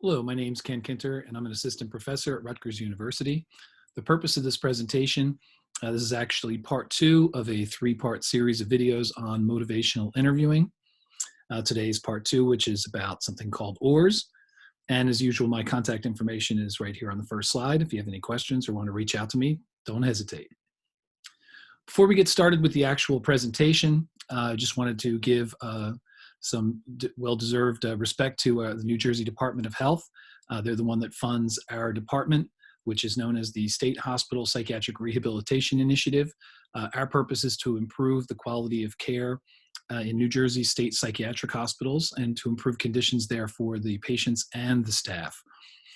Hello, my name is Ken Kinter, and I'm an assistant professor at Rutgers University. The purpose of this presentation, this is actually part two of a three-part series of videos on motivational interviewing. Today's part two, which is about something called OARS. And as usual, my contact information is right here on the first slide. If you have any questions or want to reach out to me, don't hesitate. Before we get started with the actual presentation, I just wanted to give some well-deserved respect to the New Jersey Department of Health. They're the one that funds our department, which is known as the State Hospital Psychiatric Rehabilitation Initiative. Our purpose is to improve the quality of care in New Jersey state psychiatric hospitals and to improve conditions there for the patients and the staff.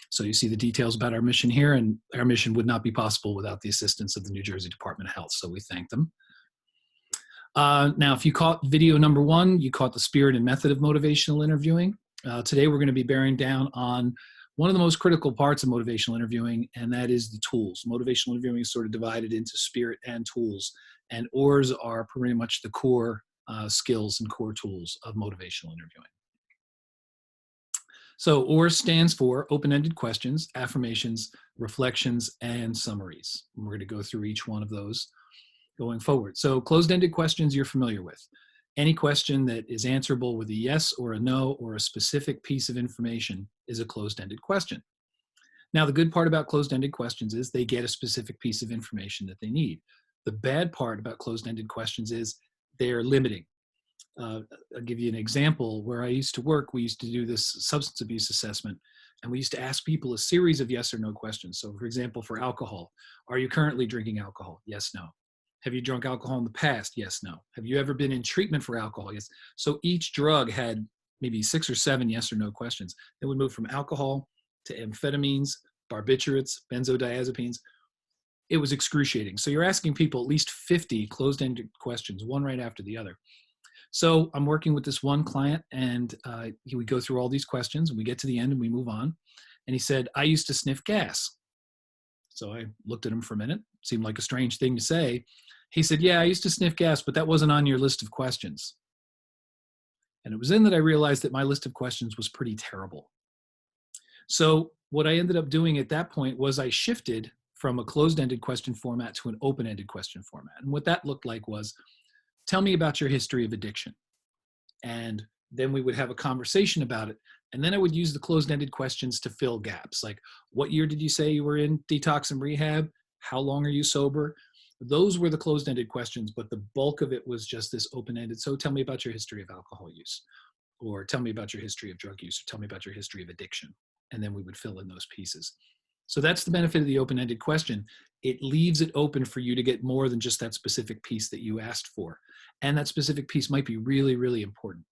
So you see the details about our mission here, and our mission would not be possible without the assistance of the New Jersey Department of Health, so we thank them. Now, if you caught video number one, you caught the spirit and method of motivational interviewing. Today, we're going to be bearing down on one of the most critical parts of motivational interviewing, and that is the tools. Motivational interviewing is sort of divided into spirit and tools, and OARS are pretty much the core skills and core tools of motivational interviewing. So OARS stands for open-ended questions, affirmations, reflections, and summaries. We're going to go through each one of those going forward. So closed-ended questions you're familiar with. Any question that is answerable with a yes or a no or a specific piece of information is a closed-ended question. Now, the good part about closed-ended questions is they get a specific piece of information that they need. The bad part about closed-ended questions is they're limiting. I'll give you an example. Where I used to work, we used to do this substance abuse assessment, and we used to ask people a series of yes or no questions. So for example, for alcohol, are you currently drinking alcohol? Yes, no. Have you drunk alcohol in the past? Yes, no. Have you ever been in treatment for alcohol? Yes. So each drug had maybe 6 or 7 yes or no questions. Then we moved from alcohol to amphetamines, barbiturates, benzodiazepines. It was excruciating. So you're asking people at least 50 closed-ended questions, one right after the other. So I'm working with this one client, and we go through all these questions, and we get to the end, and we move on. And he said, I used to sniff gas. So I looked at him for a minute. Seemed like a strange thing to say. He said, yeah, I used to sniff gas, but that wasn't on your list of questions. And it was then that I realized that my list of questions was pretty terrible. So what I ended up doing at that point was I shifted from a closed-ended question format to an open-ended question format. And what that looked like was, tell me about your history of addiction. And then we would have a conversation about it. And then I would use the closed-ended questions to fill gaps. Like, what year did you say you were in detox and rehab? How long are you sober? Those were the closed-ended questions, but the bulk of it was just this open-ended. So tell me about your history of alcohol use, or tell me about your history of drug use, or tell me about your history of addiction. And then we would fill in those pieces. So that's the benefit of the open-ended question. It leaves it open for you to get more than just that specific piece that you asked for. And that specific piece might be really, really important.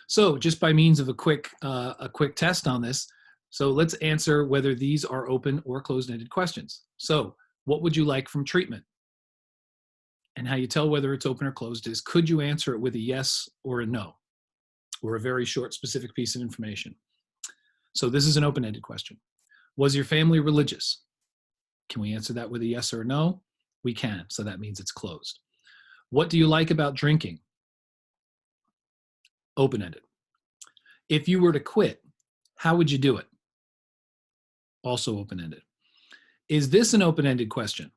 So just by means of a quick test on this, so let's answer whether these are open or closed-ended questions. So what would you like from treatment? And how you tell whether it's open or closed is, could you answer it with a yes or a no, or a very short specific piece of information? So this is an open-ended question. Was your family religious? Can we answer that with a yes or a no? We can, so that means it's closed. What do you like about drinking? Open-ended. If you were to quit, how would you do it? Also open-ended. Is this an open-ended question?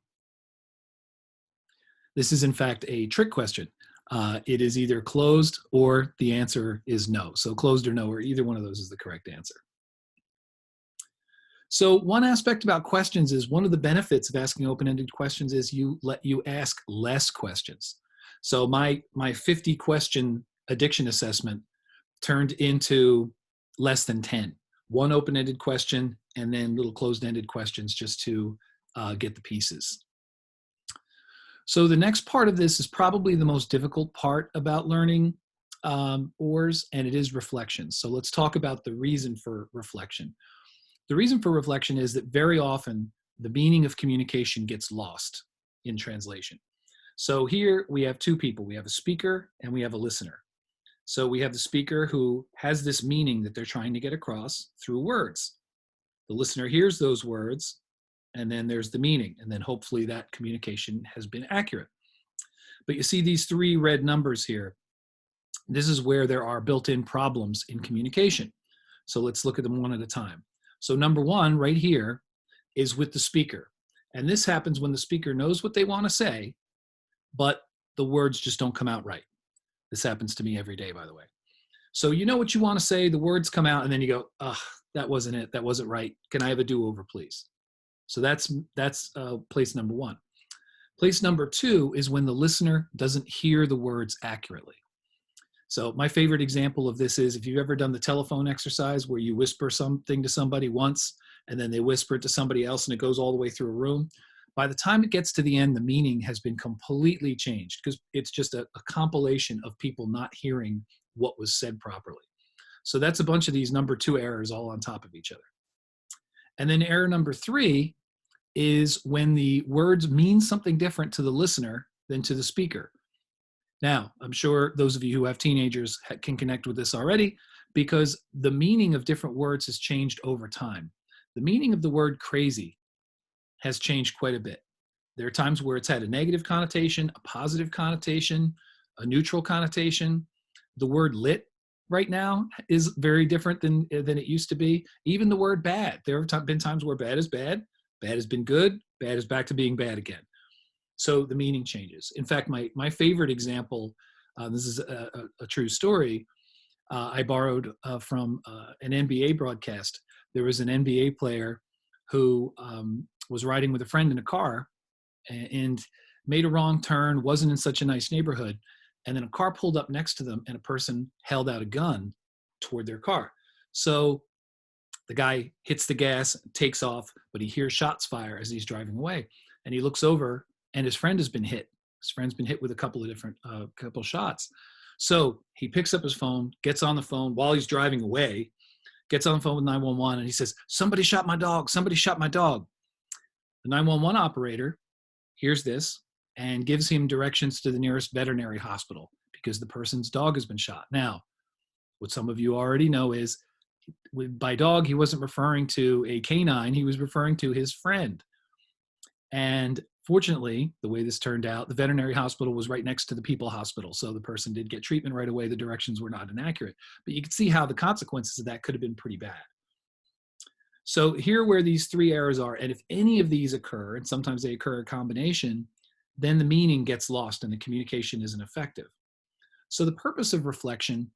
This is in fact a trick question. It is either closed or the answer is no. So closed or no, or either one of those is the correct answer. So one aspect about questions is, one of the benefits of asking open-ended questions is you ask less questions. So my 50 question addiction assessment turned into less than 10. One open-ended question and then little closed-ended questions just to get the pieces. So the next part of this is probably the most difficult part about learning OARS, and it is reflection. So let's talk about the reason for reflection. The reason for reflection is that very often the meaning of communication gets lost in translation. So here we have two people. We have a speaker and we have a listener. So we have the speaker who has this meaning that they're trying to get across through words. The listener hears those words, and then there's the meaning, and then hopefully that communication has been accurate. But you see these 3 red numbers here. This is where there are built-in problems in communication. So let's look at them one at a time. So number one right here is with the speaker. And this happens when the speaker knows what they want to say, but the words just don't come out right. This happens to me every day, by the way. So you know what you want to say, the words come out, and then you go, ugh, that wasn't it, that wasn't right. Can I have a do-over, please? So that's place number one. Place number two is when the listener doesn't hear the words accurately. So my favorite example of this is if you've ever done the telephone exercise where you whisper something to somebody once and then they whisper it to somebody else and it goes all the way through a room. By the time it gets to the end, the meaning has been completely changed because it's just a compilation of people not hearing what was said properly. So that's a bunch of these number two errors all on top of each other. And then error number three is when the words mean something different to the listener than to the speaker. Now, I'm sure those of you who have teenagers can connect with this already because the meaning of different words has changed over time. The meaning of the word crazy has changed quite a bit. There are times where it's had a negative connotation, a positive connotation, a neutral connotation. The word lit right now is very different than it used to be. Even the word bad. There have been times where bad is bad, bad has been good, bad is back to being bad again. So the meaning changes. In fact, my favorite example, this is a true story, I borrowed from an NBA broadcast. There was an NBA player who was riding with a friend in a car and made a wrong turn, wasn't in such a nice neighborhood, and then a car pulled up next to them and a person held out a gun toward their car. So the guy hits the gas, takes off, but he hears shots fire as he's driving away. And he looks over and his friend has been hit. His friend's been hit with a couple of different couple shots. So he picks up his phone, gets on the phone while he's driving away, gets on the phone with 911, and he says, somebody shot my dog, somebody shot my dog. The 911 operator hears this and gives him directions to the nearest veterinary hospital because the person's dog has been shot. Now, what some of you already know is by dog, he wasn't referring to a canine, he was referring to his friend. And fortunately, the way this turned out, the veterinary hospital was right next to the people hospital. So the person did get treatment right away. The directions were not inaccurate. But you can see how the consequences of that could have been pretty bad. So here where these three errors are, and if any of these occur, and sometimes they occur in combination, then the meaning gets lost and the communication isn't effective. So the purpose of reflection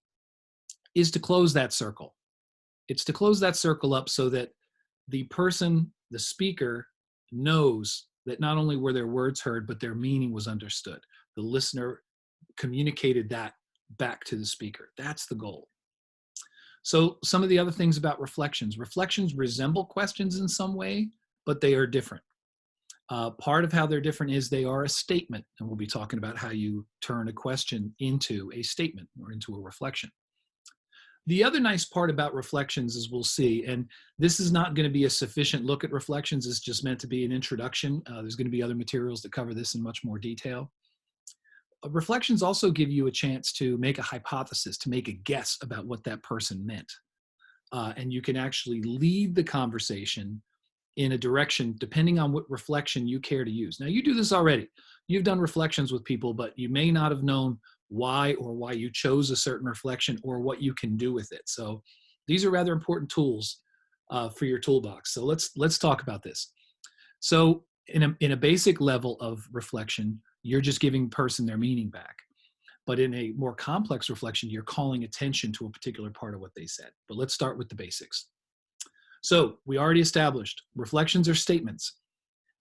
is to close that circle. It's to close that circle up so that the person, the speaker, knows that not only were their words heard, but their meaning was understood. The listener communicated that back to the speaker. That's the goal. So some of the other things about reflections. Reflections resemble questions in some way, but they are different. Part of how they're different is they are a statement, and we'll be talking about how you turn a question into a statement or into a reflection. The other nice part about reflections is we'll see, and this is not going to be a sufficient look at reflections, it's just meant to be an introduction. There's going to be other materials that cover this in much more detail. Reflections also give you a chance to make a hypothesis, to make a guess about what that person meant. And you can actually lead the conversation in a direction depending on what reflection you care to use. Now, you do this already. You've done reflections with people, but you may not have known why or why you chose a certain reflection or what you can do with it. So these are rather important tools for your toolbox. So let's talk about this. So in a basic level of reflection, you're just giving the person their meaning back. But in a more complex reflection, you're calling attention to a particular part of what they said. But let's start with the basics. So we already established reflections are statements.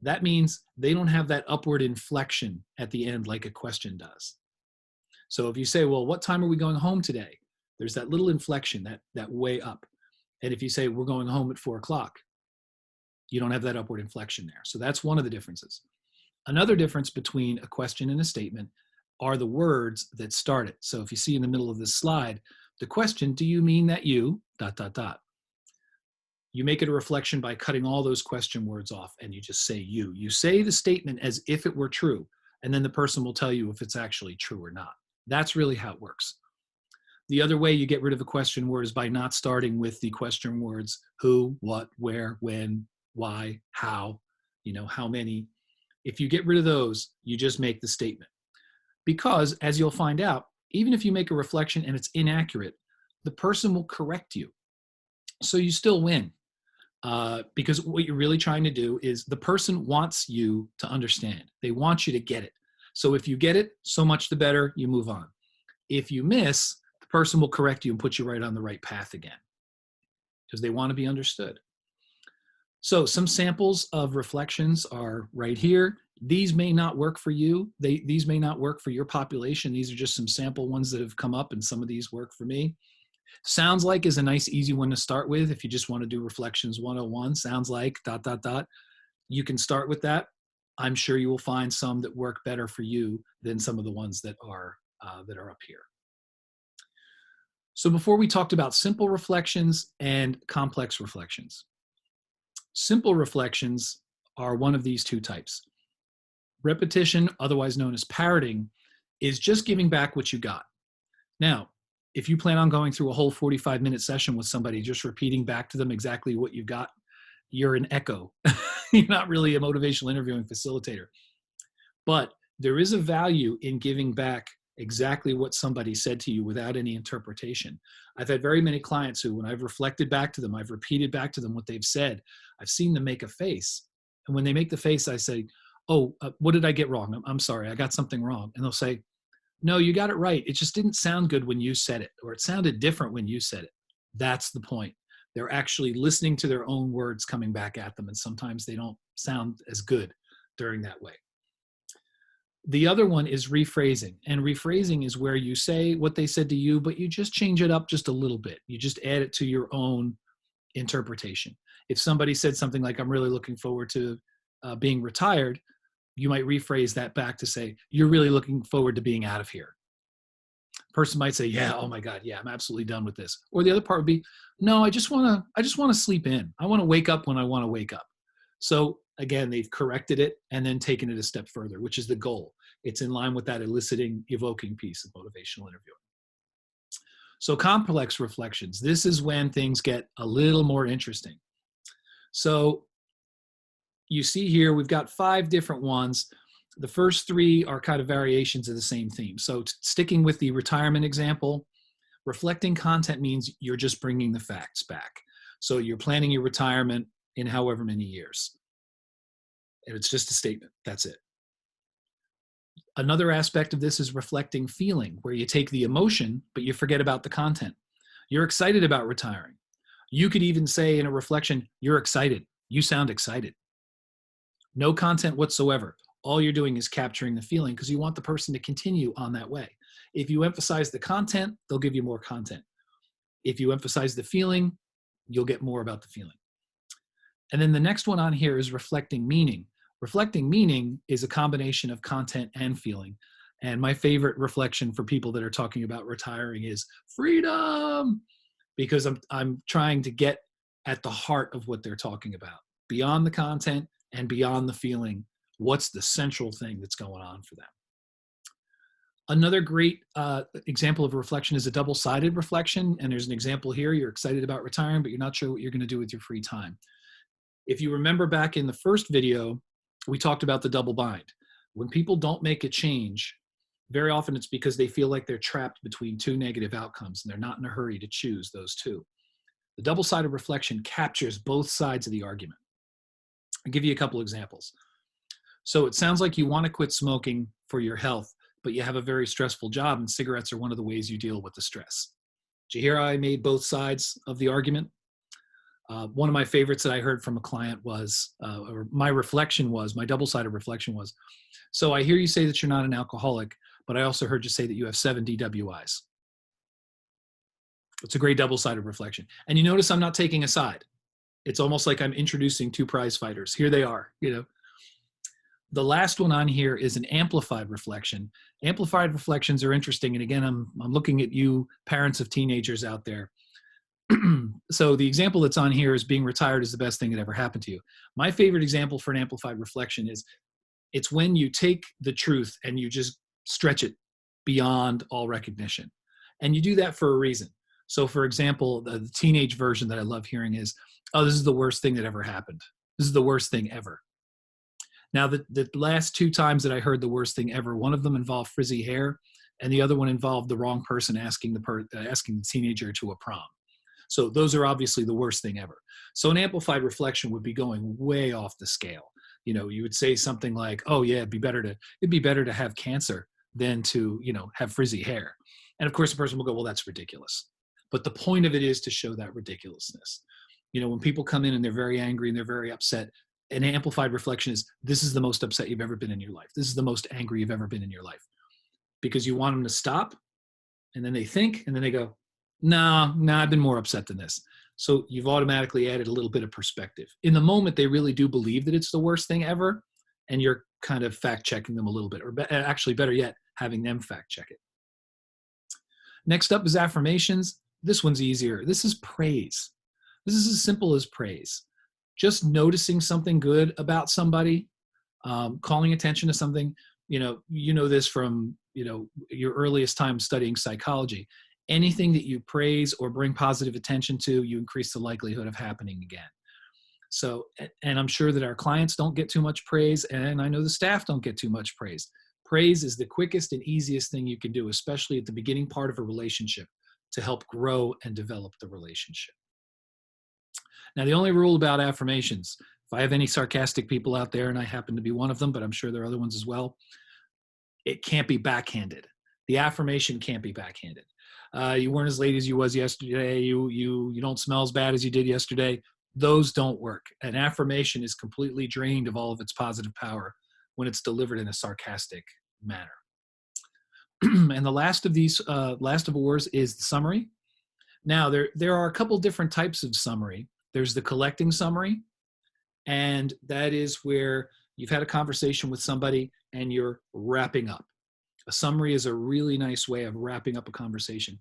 That means they don't have that upward inflection at the end like a question does. So if you say, well, what time are we going home today? There's that little inflection, that way up. And if you say, we're going home at 4 o'clock, you don't have that upward inflection there. So that's one of the differences. Another difference between a question and a statement are the words that start it. So if you see in the middle of this slide, the question, do you mean that you, ... You make it a reflection by cutting all those question words off and you just say you. You say the statement as if it were true, and then the person will tell you if it's actually true or not. That's really how it works. The other way you get rid of a question word is by not starting with the question words who, what, where, when, why, how, how many. If you get rid of those, you just make the statement. Because, as you'll find out, even if you make a reflection and it's inaccurate, the person will correct you. So you still win. Because what you're really trying to do is the person wants you to understand. They want you to get it. So if you get it, so much the better, you move on. If you miss, the person will correct you and put you right on the right path again because they want to be understood. So some samples of reflections are right here. These may not work for you. These may not work for your population. These are just some sample ones that have come up, and some of these work for me. Sounds like is a nice, easy one to start with. If you just want to do reflections 101, sounds like ... You can start with that. I'm sure you will find some that work better for you than some of the ones that are up here. So before we talked about simple reflections and complex reflections. Simple reflections are one of these two types. Repetition, otherwise known as parroting, is just giving back what you got. Now, if you plan on going through a whole 45-minute session with somebody, just repeating back to them exactly what you got, you're an echo. You're not really a motivational interviewing facilitator. But there is a value in giving back exactly what somebody said to you without any interpretation. I've had very many clients who, when I've reflected back to them, I've repeated back to them what they've said, I've seen them make a face. And when they make the face, I say, oh, what did I get wrong? I'm sorry, I got something wrong. And they'll say, no, you got it right. It just didn't sound good when you said it, or it sounded different when you said it. That's the point. They're actually listening to their own words coming back at them, and sometimes they don't sound as good during that way. The other one is rephrasing, and rephrasing is where you say what they said to you, but you just change it up just a little bit. You just add it to your own interpretation. If somebody said something like, I'm really looking forward to being retired, you might rephrase that back to say, you're really looking forward to being out of here. Person might say, yeah, oh my God, yeah, I'm absolutely done with this. Or the other part would be, no, I just want to sleep in. I want to wake up when I want to wake up. So again, they've corrected it and then taken it a step further, which is the goal. It's in line with that eliciting, evoking piece of motivational interviewing. So complex reflections, this is when things get a little more interesting. So you see here, we've got 5 different ones. The first 3 are kind of variations of the same theme. So sticking with the retirement example, reflecting content means you're just bringing the facts back. So you're planning your retirement in however many years. And it's just a statement. That's it. Another aspect of this is reflecting feeling, where you take the emotion, but you forget about the content. You're excited about retiring. You could even say in a reflection, you're excited. You sound excited. No content whatsoever. All you're doing is capturing the feeling because you want the person to continue on that way. If you emphasize the content, they'll give you more content. If you emphasize the feeling, you'll get more about the feeling. And then the next one on here is reflecting meaning. Reflecting meaning is a combination of content and feeling. And my favorite reflection for people that are talking about retiring is freedom, because I'm trying to get at the heart of what they're talking about, beyond the content and beyond the feeling. What's the central thing that's going on for them? Another great example of a reflection is a double-sided reflection. And there's an example here. You're excited about retiring, but you're not sure what you're going to do with your free time. If you remember back in the first video, we talked about the double bind. When people don't make a change, very often it's because they feel like they're trapped between 2 negative outcomes and they're not in a hurry to choose those 2. The double-sided reflection captures both sides of the argument. I'll give you a couple examples. So it sounds like you want to quit smoking for your health, but you have a very stressful job and cigarettes are one of the ways you deal with the stress. Did you hear how I made both sides of the argument? One of my favorites that I heard from a client was, or my double-sided reflection was, so I hear you say that you're not an alcoholic, but I also heard you say that you have 7 DWIs. It's a great double-sided reflection. And you notice I'm not taking a side. It's almost like I'm introducing 2 prize fighters. Here they are, you know. The last one on here is an amplified reflection. Amplified reflections are interesting. And again, I'm looking at you parents of teenagers out there. So the example that's on here is being retired is the best thing that ever happened to you. My favorite example for an amplified reflection is it's when you take the truth and you just stretch it beyond all recognition. And you do that for a reason. So for example, the teenage version that I love hearing is, oh, this is the worst thing that ever happened. This is the worst thing ever. Now, the last 2 times that I heard the worst thing ever, one of them involved frizzy hair, and the other one involved the wrong person asking the teenager to a prom. So those are obviously the worst thing ever. So an amplified reflection would be going way off the scale. You would say something like, oh yeah, it'd be better to have cancer than to, have frizzy hair. And of course the person will go, well, that's ridiculous. But the point of it is to show that ridiculousness. When people come in and they're very angry and they're very upset, an amplified reflection is, this is the most upset you've ever been in your life. This is the most angry you've ever been in your life. Because you want them to stop, and then they think, and then they go, no, I've been more upset than this. So you've automatically added a little bit of perspective. In the moment, they really do believe that it's the worst thing ever, and you're kind of fact checking them a little bit, or actually better yet, having them fact check it. Next up is affirmations. This one's easier. This is praise. This is as simple as praise. Just noticing something good about somebody, calling attention to something. You know this from your earliest time studying psychology. Anything that you praise or bring positive attention to, you increase the likelihood of happening again. So, and I'm sure that our clients don't get too much praise, and I know the staff don't get too much praise. Praise is the quickest and easiest thing you can do, especially at the beginning part of a relationship, to help grow and develop the relationship. Now, the only rule about affirmations, if I have any sarcastic people out there, and I happen to be one of them, but I'm sure there are other ones as well, it can't be backhanded. The affirmation can't be backhanded. You weren't as late as you was yesterday. You don't smell as bad as you did yesterday. Those don't work. An affirmation is completely drained of all of its positive power when it's delivered in a sarcastic manner. And the last of OARS is the summary. Now, there are a couple different types of summary. There's the collecting summary, and that is where you've had a conversation with somebody and you're wrapping up. A summary is a really nice way of wrapping up a conversation.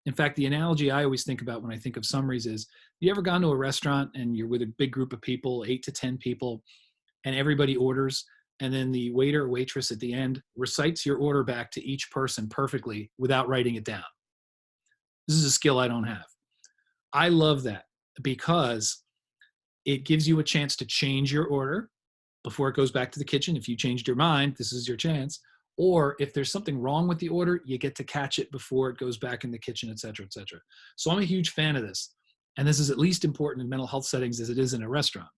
In fact, the analogy I always think about when I think of summaries is, you ever gone to a restaurant and you're with a big group of people, 8 to 10 people, and everybody orders, and then the waiter or waitress at the end recites your order back to each person perfectly without writing it down? This is a skill I don't have. I love that because it gives you a chance to change your order before it goes back to the kitchen. If you changed your mind, this is your chance. Or if there's something wrong with the order, you get to catch it before it goes back in the kitchen, et cetera, et cetera. So I'm a huge fan of this. And this is at least important in mental health settings as it is in a restaurant.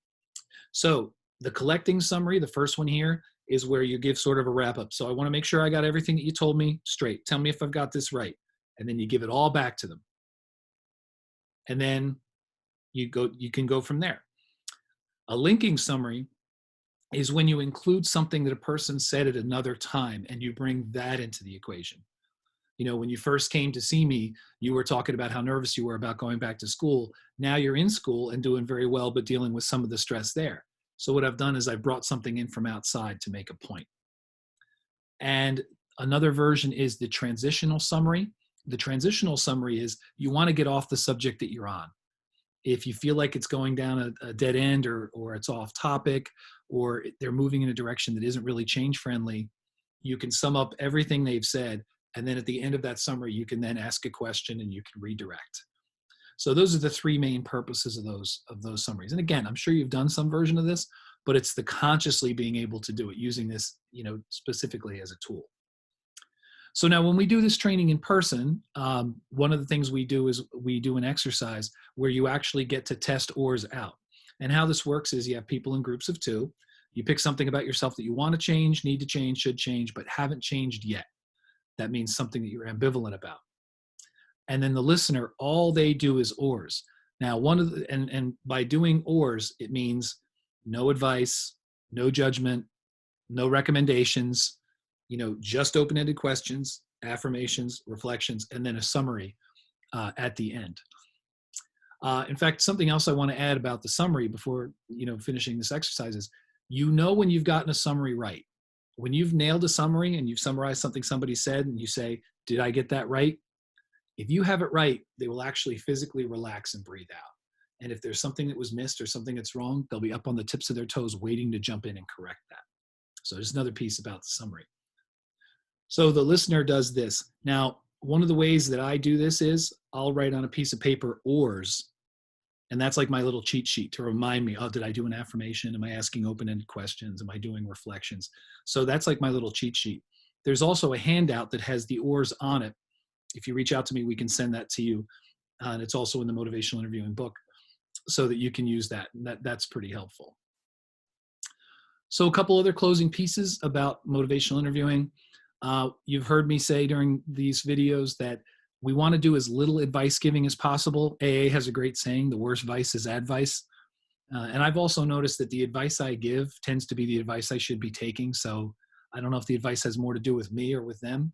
So the collecting summary, the first one here, is where you give sort of a wrap up. So I want to make sure I got everything that you told me straight. Tell me if I've got this right. And then you give it all back to them. And then you can go from there. A linking summary is when you include something that a person said at another time and you bring that into the equation. When you first came to see me, you were talking about how nervous you were about going back to school. Now you're in school and doing very well, but dealing with some of the stress there. So what I've done is I've brought something in from outside to make a point. And another version is the transitional summary. The transitional summary is you want to get off the subject that you're on. If you feel like it's going down a dead end or it's off topic or they're moving in a direction that isn't really change friendly, you can sum up everything they've said. And then at the end of that summary, you can then ask a question and you can redirect. So those are the three main purposes of those summaries. And again, I'm sure you've done some version of this, but it's the consciously being able to do it using this, specifically as a tool. So now when we do this training in person, one of the things we do is we do an exercise where you actually get to test OARS out. And how this works is you have people in groups of 2. You pick something about yourself that you want to change, need to change, should change, but haven't changed yet. That means something that you're ambivalent about. And then the listener, all they do is OARS. Now, and by doing OARS, it means no advice, no judgment, no recommendations, just open-ended questions, affirmations, reflections, and then a summary at the end. In fact, something else I want to add about the summary before, finishing this exercise is, when you've gotten a summary right. When you've nailed a summary and you've summarized something somebody said and you say, did I get that right? If you have it right, they will actually physically relax and breathe out. And if there's something that was missed or something that's wrong, they'll be up on the tips of their toes waiting to jump in and correct that. So there's another piece about the summary. So the listener does this. Now, one of the ways that I do this is I'll write on a piece of paper OARS, and that's like my little cheat sheet to remind me, did I do an affirmation? Am I asking open-ended questions? Am I doing reflections? So that's like my little cheat sheet. There's also a handout that has the OARS on it. If you reach out to me, we can send that to you. and it's also in the motivational interviewing book, so that you can use that. And that's pretty helpful. So a couple other closing pieces about motivational interviewing. You've heard me say during these videos that we want to do as little advice giving as possible. AA has a great saying, the worst vice is advice. And I've also noticed that the advice I give tends to be the advice I should be taking. So I don't know if the advice has more to do with me or with them.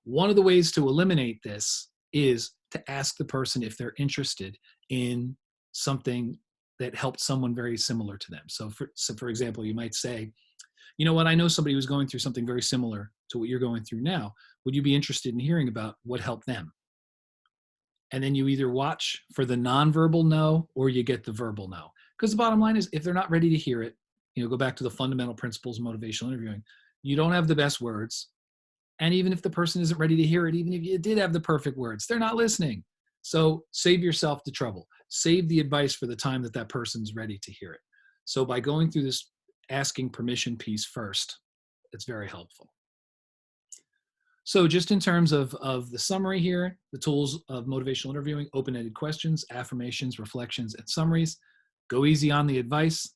One of the ways to eliminate this is to ask the person if they're interested in something that helped someone very similar to them. So for example, you might say, you know what, I know somebody who's going through something very similar to what you're going through now. Would you be interested in hearing about what helped them? And then you either watch for the nonverbal no, or you get the verbal no. Because the bottom line is, if they're not ready to hear it, go back to the fundamental principles of motivational interviewing. You don't have the best words. And even if the person isn't ready to hear it, even if you did have the perfect words, they're not listening. So save yourself the trouble. Save the advice for the time that that person's ready to hear it. So by going through this asking permission piece first, it's very helpful. So just in terms of the summary here, the tools of motivational interviewing: open-ended questions, affirmations, reflections, and summaries. Go easy on the advice.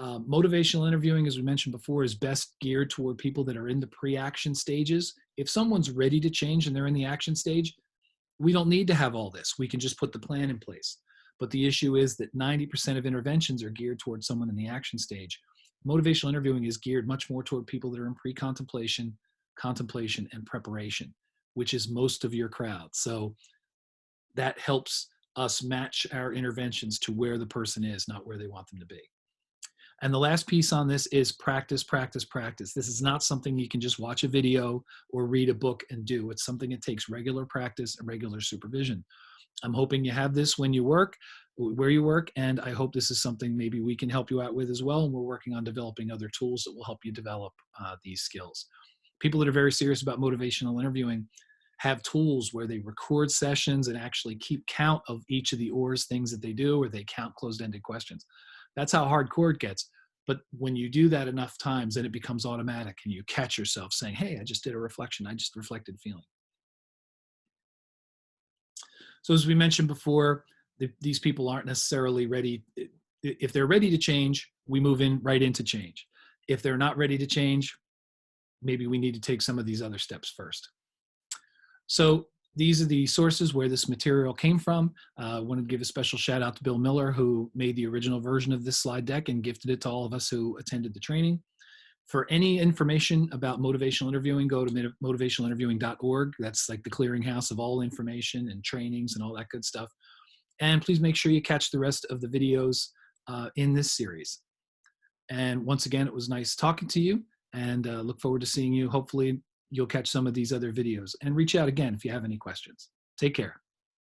Motivational interviewing, as we mentioned before, is best geared toward people that are in the pre-action stages. If someone's ready to change and they're in the action stage, we don't need to have all this. We can just put the plan in place. But the issue is that 90% of interventions are geared towards someone in the action stage. Motivational interviewing is geared much more toward people that are in pre-contemplation, contemplation, and preparation, which is most of your crowd. So that helps us match our interventions to where the person is, not where they want them to be. And the last piece on this is practice, practice, practice. This is not something you can just watch a video or read a book and do. It's something that takes regular practice and regular supervision. I'm hoping you have this when you work, where you work, and I hope this is something maybe we can help you out with as well. And we're working on developing other tools that will help you develop these skills. People that are very serious about motivational interviewing have tools where they record sessions and actually keep count of each of the OARS things that they do, or they count closed-ended questions. That's how hardcore it gets. But when you do that enough times, then it becomes automatic, and you catch yourself saying, hey, I just did a reflection. I just reflected feeling. So as we mentioned before, these people aren't necessarily ready. If they're ready to change, we move right into change. If they're not ready to change, maybe we need to take some of these other steps first. So these are the sources where this material came from. I wanted to give a special shout out to Bill Miller, who made the original version of this slide deck and gifted it to all of us who attended the training. For any information about motivational interviewing, go to motivationalinterviewing.org. That's like the clearinghouse of all information and trainings and all that good stuff. And please make sure you catch the rest of the videos in this series. And once again, it was nice talking to you, and look forward to seeing you. Hopefully you'll catch some of these other videos, and reach out again if you have any questions. Take care.